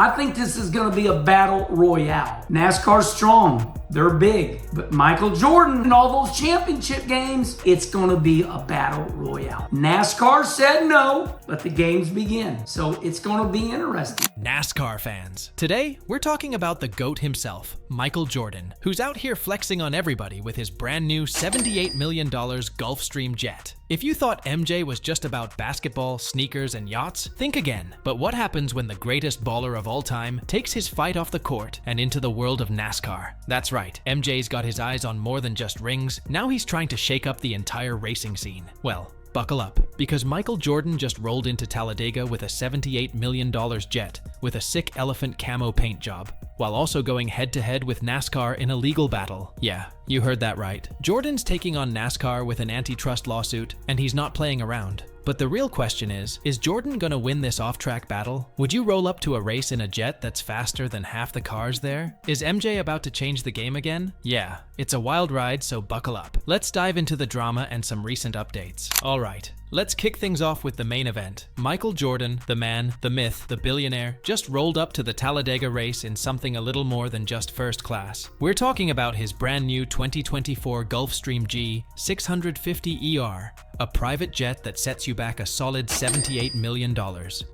I think this is going to be a battle royale. NASCAR's strong. They're big. But Michael Jordan and all those championship games, it's going to be a battle royale. NASCAR said no. Let the games begin. So it's going to be interesting. NASCAR fans. Today, we're talking about the GOAT himself, Michael Jordan, who's out here flexing on everybody with his brand new $78 million Gulfstream jet. If you thought MJ was just about basketball, sneakers, and yachts, think again. But what happens when the greatest baller of all time takes his fight off the court and into the world of NASCAR? That's right, MJ's got his eyes on more than just rings. Now he's trying to shake up the entire racing scene. Well, buckle up, because Michael Jordan just rolled into Talladega with a $78 million jet with a sick elephant camo paint job, while also going head-to-head with NASCAR in a legal battle. Yeah, you heard that right. Jordan's taking on NASCAR with an antitrust lawsuit, and he's not playing around. But the real question is Jordan gonna win this off-track battle? Would you roll up to a race in a jet that's faster than half the cars there? Is MJ about to change the game again? Yeah, it's a wild ride, so buckle up. Let's dive into the drama and some recent updates. Alright, let's kick things off with the main event. Michael Jordan, the man, the myth, the billionaire, just rolled up to the Talladega race in something a little more than just first class. We're talking about his brand new 2024 Gulfstream G650ER, a private jet that sets you back a solid $78 million.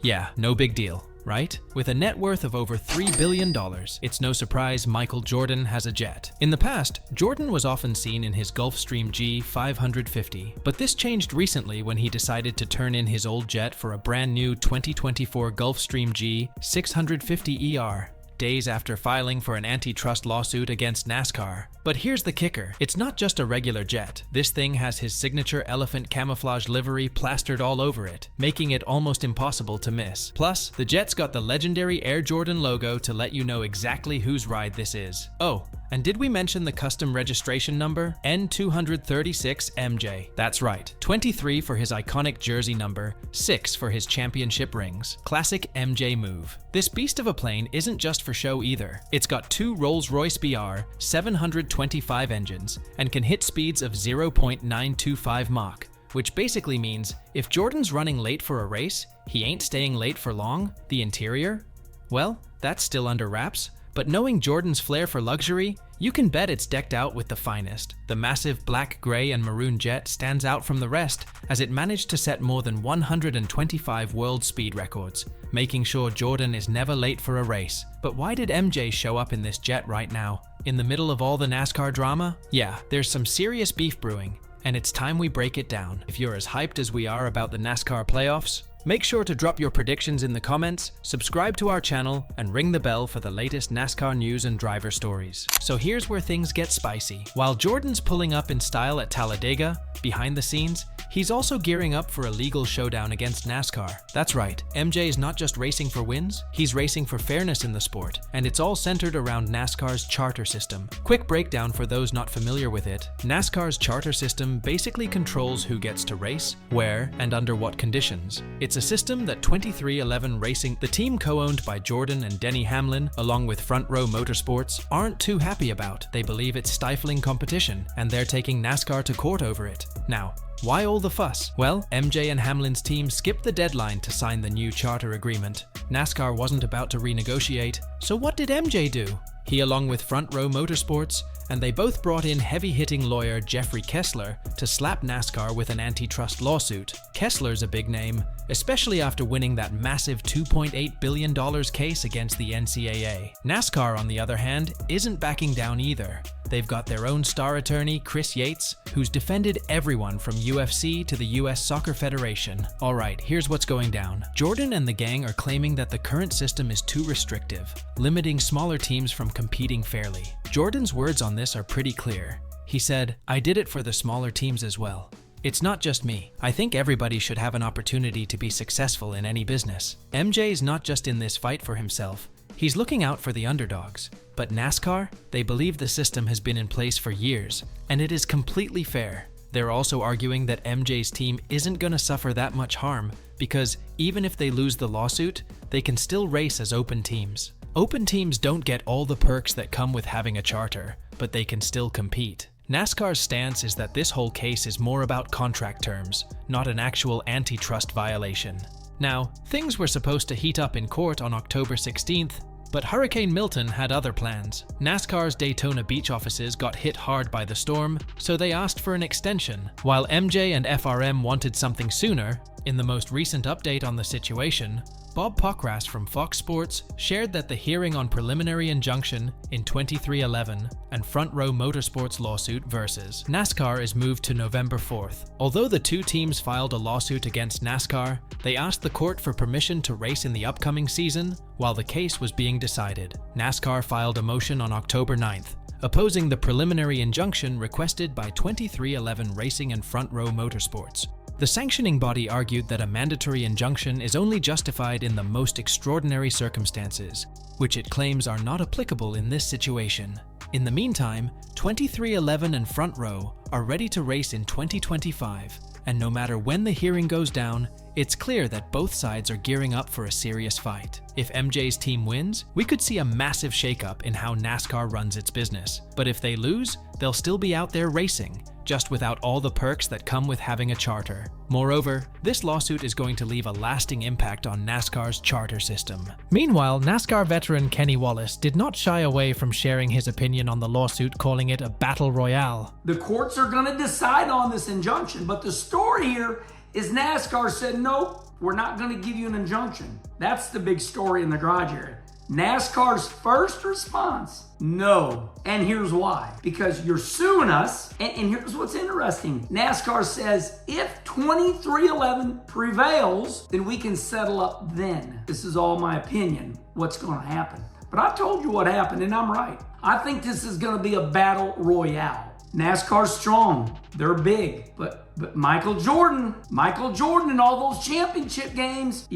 Yeah, no big deal, right? With a net worth of over $3 billion, it's no surprise Michael Jordan has a jet. In the past, Jordan was often seen in his Gulfstream G550, but this changed recently when he decided to turn in his old jet for a brand new 2024 Gulfstream G650ER. Days after filing for an antitrust lawsuit against NASCAR. But here's the kicker. It's not just a regular jet. This thing has his signature elephant camouflage livery plastered all over it, making it almost impossible to miss. Plus, the jet's got the legendary Air Jordan logo to let you know exactly whose ride this is. Oh, and did we mention the custom registration number? N236MJ. That's right. 23 for his iconic jersey number, 6 for his championship rings. Classic MJ move. This beast of a plane isn't just for show either. It's got two Rolls-Royce BR 725 engines and can hit speeds of 0.925 Mach, which basically means if Jordan's running late for a race, he ain't staying late for long. The interior? Well, that's still under wraps. But knowing Jordan's flair for luxury, you can bet it's decked out with the finest. The massive black, gray, and maroon jet stands out from the rest as it managed to set more than 125 world speed records, making sure Jordan is never late for a race. But why did MJ show up in this jet right now, in the middle of all the NASCAR drama? Yeah, there's some serious beef brewing, and it's time we break it down. If you're as hyped as we are about the NASCAR playoffs, make sure to drop your predictions in the comments, subscribe to our channel, and ring the bell for the latest NASCAR news and driver stories. So here's where things get spicy. While Jordan's pulling up in style at Talladega, behind the scenes, he's also gearing up for a legal showdown against NASCAR. That's right, MJ is not just racing for wins, he's racing for fairness in the sport, and it's all centered around NASCAR's charter system. Quick breakdown for those not familiar with it. NASCAR's charter system basically controls who gets to race, where, and under what conditions. It's a system that 23XI Racing, the team co-owned by Jordan and Denny Hamlin, along with Front Row Motorsports, aren't too happy about. They believe it's stifling competition, and they're taking NASCAR to court over it. Now, why all the fuss? Well, MJ and Hamlin's team skipped the deadline to sign the new charter agreement. NASCAR wasn't about to renegotiate, so what did MJ do? He, along with Front Row Motorsports, and they both brought in heavy-hitting lawyer Jeffrey Kessler to slap NASCAR with an antitrust lawsuit. Kessler's a big name, especially after winning that massive $2.8 billion case against the NCAA. NASCAR, on the other hand, isn't backing down either. They've got their own star attorney, Chris Yates, who's defended everyone from UFC to the US Soccer Federation. Alright, here's what's going down. Jordan and the gang are claiming that the current system is too restrictive, limiting smaller teams from competing fairly. Jordan's words on this are pretty clear. He said, "I did it for the smaller teams as well. It's not just me. I think everybody should have an opportunity to be successful in any business." MJ's not just in this fight for himself. He's looking out for the underdogs. But NASCAR, they believe the system has been in place for years, and it is completely fair. They're also arguing that MJ's team isn't going to suffer that much harm because even if they lose the lawsuit, they can still race as open teams. Open teams don't get all the perks that come with having a charter, but they can still compete. NASCAR's stance is that this whole case is more about contract terms, not an actual antitrust violation. Now, things were supposed to heat up in court on October 16th, but Hurricane Milton had other plans. NASCAR's Daytona Beach offices got hit hard by the storm, so they asked for an extension. While MJ and FRM wanted something sooner, in the most recent update on the situation, Bob Pockras from Fox Sports shared that the hearing on preliminary injunction in 2311 and Front Row Motorsports lawsuit versus NASCAR is moved to November 4th. Although the two teams filed a lawsuit against NASCAR, they asked the court for permission to race in the upcoming season while the case was being decided. NASCAR filed a motion on October 9th, opposing the preliminary injunction requested by 2311 Racing and Front Row Motorsports. The sanctioning body argued that a mandatory injunction is only justified in the most extraordinary circumstances, which it claims are not applicable in this situation. In the meantime, 2311 and Front Row are ready to race in 2025, and no matter when the hearing goes down, it's clear that both sides are gearing up for a serious fight. If MJ's team wins, we could see a massive shakeup in how NASCAR runs its business. But if they lose, they'll still be out there racing, just without all the perks that come with having a charter. Moreover, this lawsuit is going to leave a lasting impact on NASCAR's charter system. Meanwhile, NASCAR veteran Kenny Wallace did not shy away from sharing his opinion on the lawsuit, calling it a battle royale. The courts are going to decide on this injunction, but the story here is NASCAR said, nope, we're not going to give you an injunction. That's the big story in the garage area. NASCAR's first response, no. And here's why. Because you're suing us, and here's what's interesting. NASCAR says, if 2311 prevails, then we can settle up then. This is all my opinion, what's going to happen. But I told you what happened, and I'm right. I think this is going to be a battle royale. NASCAR's strong, they're big, but Michael Jordan and all those championship games,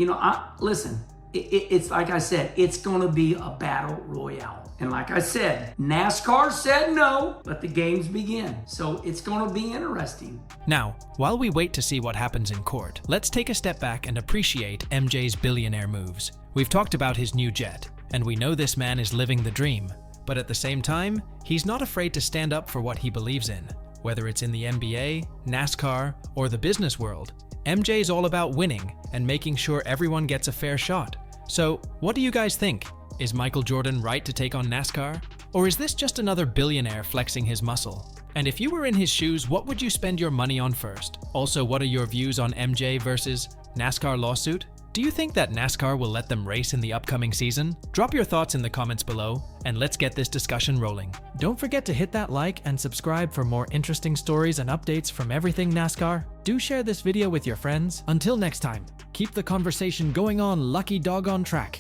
listen, it's like I said, it's going to be a battle royale. And like I said, NASCAR said no, but the games begin. So it's going to be interesting. Now, while we wait to see what happens in court, let's take a step back and appreciate MJ's billionaire moves. We've talked about his new jet, and we know this man is living the dream. But at the same time, he's not afraid to stand up for what he believes in. Whether it's in the NBA, NASCAR, or the business world, MJ's all about winning and making sure everyone gets a fair shot. So, what do you guys think? Is Michael Jordan right to take on NASCAR? Or is this just another billionaire flexing his muscle? And if you were in his shoes, what would you spend your money on first? Also, what are your views on MJ versus NASCAR lawsuit? Do you think that NASCAR will let them race in the upcoming season? Drop your thoughts in the comments below, and let's get this discussion rolling. Don't forget to hit that like and subscribe for more interesting stories and updates from everything NASCAR. Do share this video with your friends. Until next time, keep the conversation going on, lucky dog on track.